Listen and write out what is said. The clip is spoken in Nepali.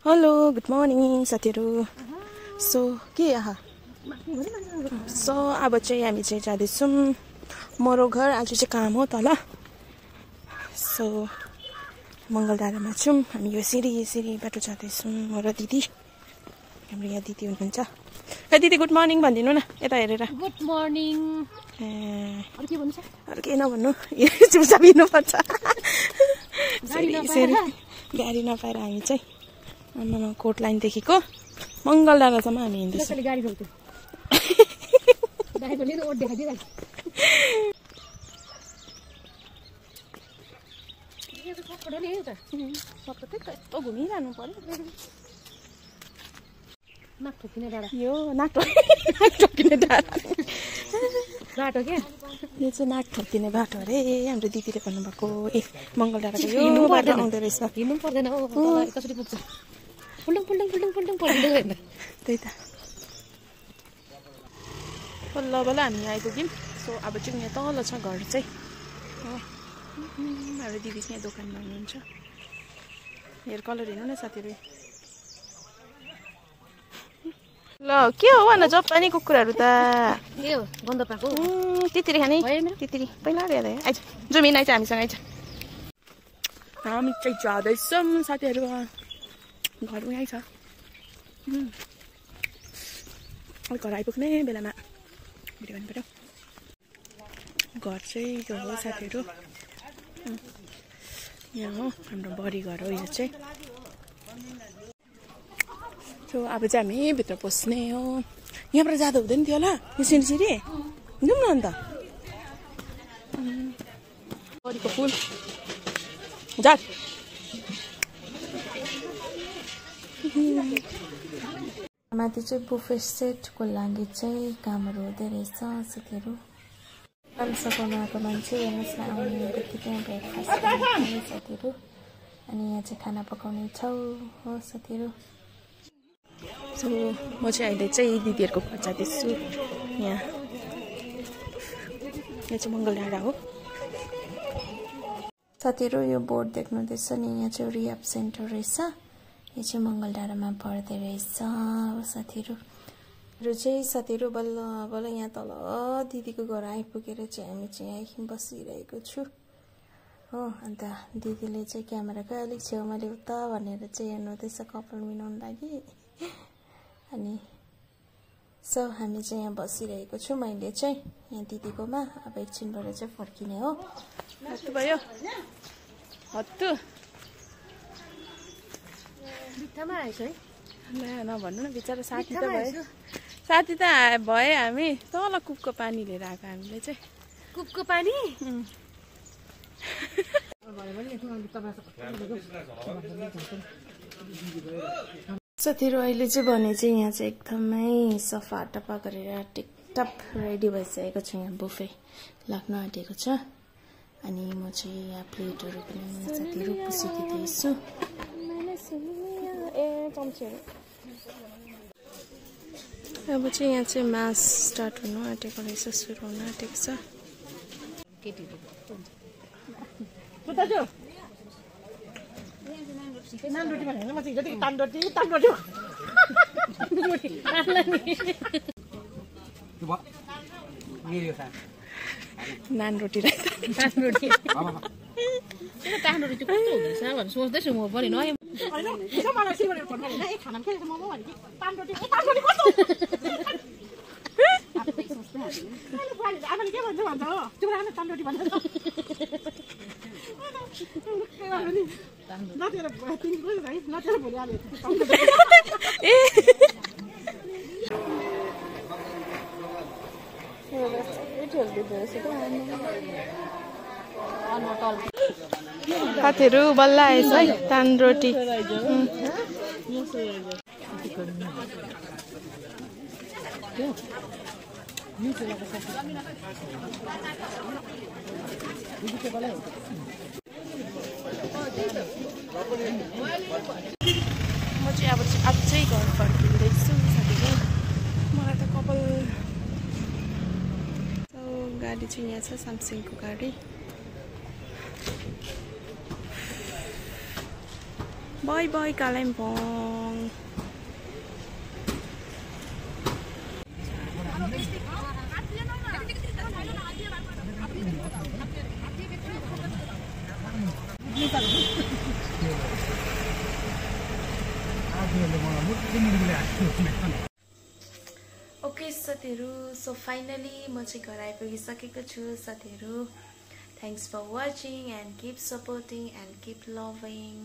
हेलो गुड मर्निङ साथीहरू। सो के सो अब चाहिँ हामी चाहिँ जाँदैछौँ मरो घर। आज चाहिँ काम हो तल। सो मङ्गलधारामा छौँ हामी। यो सिरी बाटो जाँदैछौँ म र दिदी। हाम्रो यहाँ दिदी हुनुहुन्छ। ए दिदी गुड मर्निङ भनिदिनु न यता हेरेर। Good morning. अरू के भन्नु? अरू केही नभन्नु, चुपचाप हिँड्नुपर्छ। गाडी नपाएर हामी चाहिँ कोट लाइनदेखिको मङ्गलधारासम्म हामी हिँड्दैछौँ। गाडी रोक्यो। ड्राइभरले ओट देखाइदिरहेको यस्तो घुमिरहनु पर्यो। नाक ठोकिने डाँडा। यो नाक ठोकिने डाँडा बाटो क्या? यो चाहिँ नाक ठोकिने बाटो अरे। हाम्रो दिदीले भन्नुभएको। ए मङ्गलधाराको यो बाटो आउँदो रहेछ। हिँड्नु पर्दैन हो, कसरी पुग्छ? फुल्डुङ हेर्न। त्यही त बल्ल बल्ल हामी आइपुग्यौँ। सो अब चाहिँ यहाँ तल छ घर चाहिँ। हाम्रो दिदी चाहिँ यहाँ दोकानमा हुनुहुन्छ। हेयर कलर हेर्नु न साथीहरू। ल के हो भन जापानी कुकुरहरू त के हो गन्ध पाएको? तित्री खाने तित्री पहिला हेर्दा आइज जुमिन आइज हामीसँग आइज। हामी चाहिँ जाँदैछौँ साथीहरू। घर उहाँ छ। घर आइपुग्ने बेलामा भिडियो गर्नु पऱ्यो। घर चाहिँ यो हो साथीहरू। यहाँ हो हाम्रो बडी घर हो यो चाहिँ। सो अब चाहिँ हामी भित्र पस्ने हो। यहाँबाट जाँदा हुँदैन थियो होला यो सिरी जाउँ न अन्त। बडीको फुल जा। माथि चाहिँ बुफे सेटको लागि चाहिँ कामहरू हुँदै रहेछ साथीहरू। सघाउनु आएको मान्छे हेर्नुहोस् न, आउने बित्तिकै ब्रेकफास्ट गर्ने साथीहरू। अनि यहाँ चाहिँ खाना पकाउने छौँ हो साथीहरू। सो म चाहिँ अहिले चाहिँ दिदीहरूको घर जाँदैछु। यहाँ चाहिँ मङ्गलधारा हो साथीहरू। यो बोर्ड देख्नुहुँदैछ नि, यहाँ चाहिँ रिह्याब सेन्टर रहेछ। यो चाहिँ मङ्गलधारामा पर्दो रहेछ हो साथीहरू। र चाहिँ साथीहरू बल्ल बल्ल यहाँ तल दिदीको घर आइपुगेर चाहिँ हामी चाहिँ यहाँ बसिरहेको छु हो। अन्त दिदीले चाहिँ क्यामेराको अलिक छेउमा ल्याउ त भनेर चाहिँ हेर्नुहुँदैछ कपाल मिलाउनु लागि। अनि सो हामी चाहिँ यहाँ बसिरहेको छु मैले चाहिँ यहाँ दिदीकोमा। अब एकछिनबाट चाहिँ फर्किने हो। हत्तु भयो हत्तु बित्थामा आएछ है। नभन्नु न बिचरा साथी त भयो। साथी त भए हामी तल कुपको पानी लिएर आएको हामीले चाहिँ। कुपको पानी साथीहरू अहिले चाहिँ भने चाहिँ यहाँ चाहिँ एकदमै सफा टप्पा गरेर टिकटप रेडी भइसकेको छ। यहाँ बुफे लाग्न आँटेको छ। अनि म चाहिँ यहाँ प्लेटहरू पनि साथीहरू पुसिदिँदैछु। अब चाहिँ यहाँ चाहिँ मास स्टार्ट हुनु आँटेको रहेछ, सुरु हुन आँटेको छ। नान रोटी सोच्दैछु म पनि नयाँ साथीहरू बल्ल आएछ है तान रोटी। म चाहिँ अब अझै घर फर्किँदैछु साथीहरू। मलाई त कपाल गाडी चाहिँ यहाँ छ सामसिङको गाडी। Bye bye Kalimpong. ओके साथीहरू, सो फाइनली म चाहिँ घर आइपुगिसकेको छु साथीहरू। Thanks for watching and keep supporting and keep loving.